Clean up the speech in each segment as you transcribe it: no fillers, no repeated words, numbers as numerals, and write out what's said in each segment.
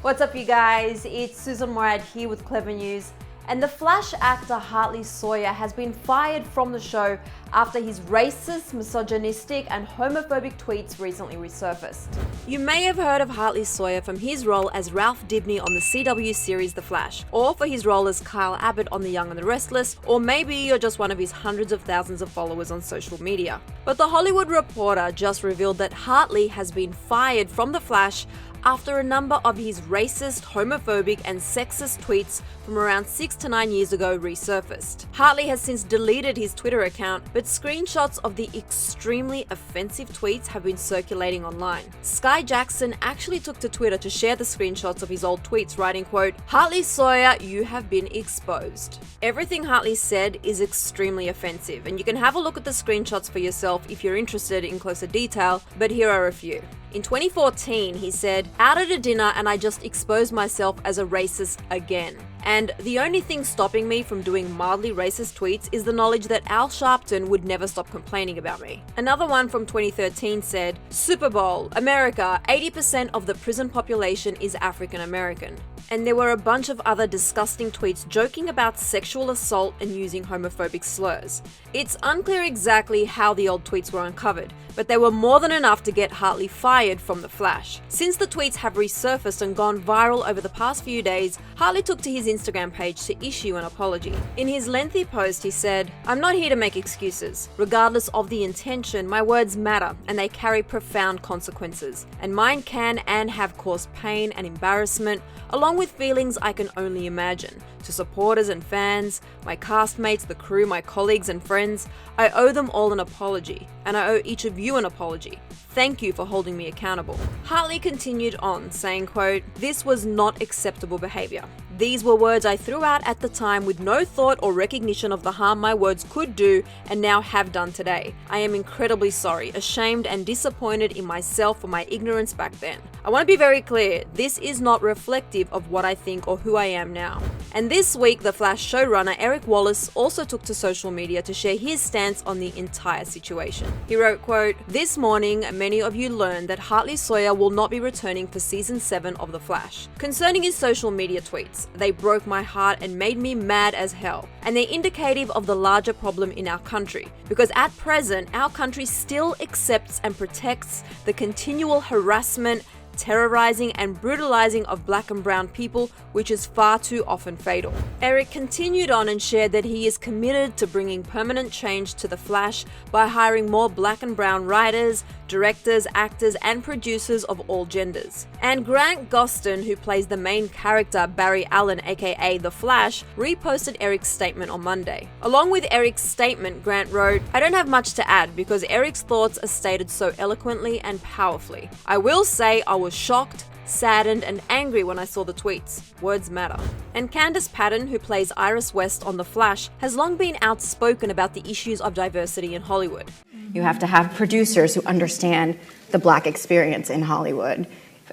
What's up, you guys? It's Sussan Mourad here with Clevver News. And the Flash actor Hartley Sawyer has been fired from the show after his racist, misogynistic, and homophobic tweets recently resurfaced. You may have heard of Hartley Sawyer from his role as Ralph Dibny on the CW series The Flash, or for his role as Kyle Abbott on The Young and the Restless, or maybe you're just one of his hundreds of thousands of followers on social media. But The Hollywood Reporter just revealed that Hartley has been fired from The Flash after a number of his racist, homophobic, and sexist tweets from around 6 to 9 years ago resurfaced. Hartley has since deleted his Twitter account, but screenshots of the extremely offensive tweets have been circulating online. Sky Jackson actually took to Twitter to share the screenshots of his old tweets, writing, quote, "Hartley Sawyer, you have been exposed." Everything Hartley said is extremely offensive, and you can have a look at the screenshots for yourself if you're interested in closer detail, but here are a few. In 2014, he said, "Out at a dinner and I just exposed myself as a racist again. And the only thing stopping me from doing mildly racist tweets is the knowledge that Al Sharpton would never stop complaining about me." Another one from 2013 said, "Super Bowl, America, 80% of the prison population is African American." And there were a bunch of other disgusting tweets joking about sexual assault and using homophobic slurs. It's unclear exactly how the old tweets were uncovered, but they were more than enough to get Hartley fired from The Flash. Since the tweets have resurfaced and gone viral over the past few days, Hartley took to his Instagram page to issue an apology. In his lengthy post, he said, "I'm not here to make excuses. Regardless of the intention, my words matter and they carry profound consequences. And mine can and have caused pain and embarrassment, along with feelings I can only imagine. To supporters and fans, my castmates, the crew, my colleagues and friends, I owe them all an apology, and I owe each of you an apology. Thank you for holding me accountable." Hartley continued on, saying, quote, "This was not acceptable behavior. These were words I threw out at the time with no thought or recognition of the harm my words could do and now have done today. I am incredibly sorry, ashamed and disappointed in myself for my ignorance back then. I want to be very clear, this is not reflective of what I think or who I am now." And this week, The Flash showrunner Eric Wallace also took to social media to share his stance on the entire situation. He wrote, quote, "This morning, many of you learned that Hartley Sawyer will not be returning for season 7 of The Flash. Concerning his social media tweets, they broke my heart and made me mad as hell. And they're indicative of the larger problem in our country. Because at present, our country still accepts and protects the continual harassment, terrorizing and brutalizing of black and brown people, which is far too often fatal." Eric continued on and shared that he is committed to bringing permanent change to The Flash by hiring more black and brown writers, directors, actors, and producers of all genders. And Grant Gustin, who plays the main character Barry Allen, aka The Flash, reposted Eric's statement on Monday. Along with Eric's statement, Grant wrote, "I don't have much to add because Eric's thoughts are stated so eloquently and powerfully. I will say I was shocked, saddened, and angry when I saw the tweets. Words matter." And Candace Patton, who plays Iris West on The Flash, has long been outspoken about the issues of diversity in Hollywood. You have to have producers who understand the Black experience in Hollywood.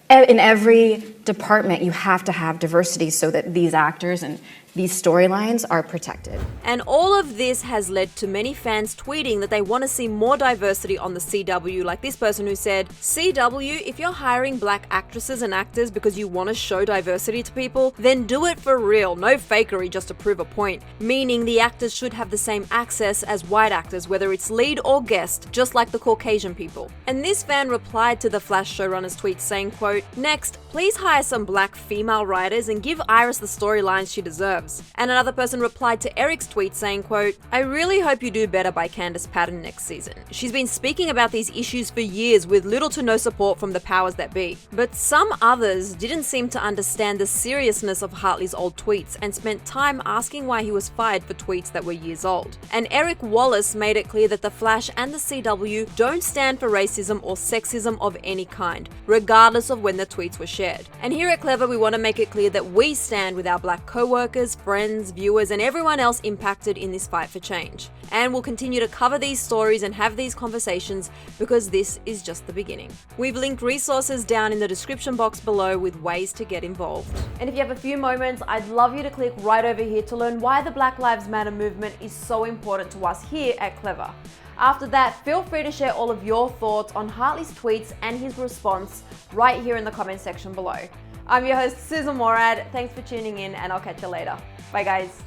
In every department, you have to have diversity so that these actors and these storylines are protected. And all of this has led to many fans tweeting that they want to see more diversity on the CW, like this person who said, "CW, if you're hiring black actresses and actors because you want to show diversity to people, then do it for real, no fakery just to prove a point. Meaning the actors should have the same access as white actors, whether it's lead or guest, just like the Caucasian people." And this fan replied to the Flash showrunner's tweet saying, quote, "Next, please hire some black female writers and give Iris the storylines she deserves." And another person replied to Eric's tweet saying, quote, "I really hope you do better by Candace Patton next season. She's been speaking about these issues for years with little to no support from the powers that be." But some others didn't seem to understand the seriousness of Hartley's old tweets and spent time asking why he was fired for tweets that were years old. And Eric Wallace made it clear that The Flash and the CW don't stand for racism or sexism of any kind, regardless of when the tweets were shared. And here at Clevver, we want to make it clear that we stand with our black co-workers, friends, viewers, and everyone else impacted in this fight for change. And we'll continue to cover these stories and have these conversations because this is just the beginning. We've linked resources down in the description box below with ways to get involved. And if you have a few moments, I'd love you to click right over here to learn why the Black Lives Matter movement is so important to us here at Clevver. After that, feel free to share all of your thoughts on Hartley's tweets and his response right here in the comment section below. I'm your host, Sussan Mourad. Thanks for tuning in, and I'll catch you later. Bye, guys.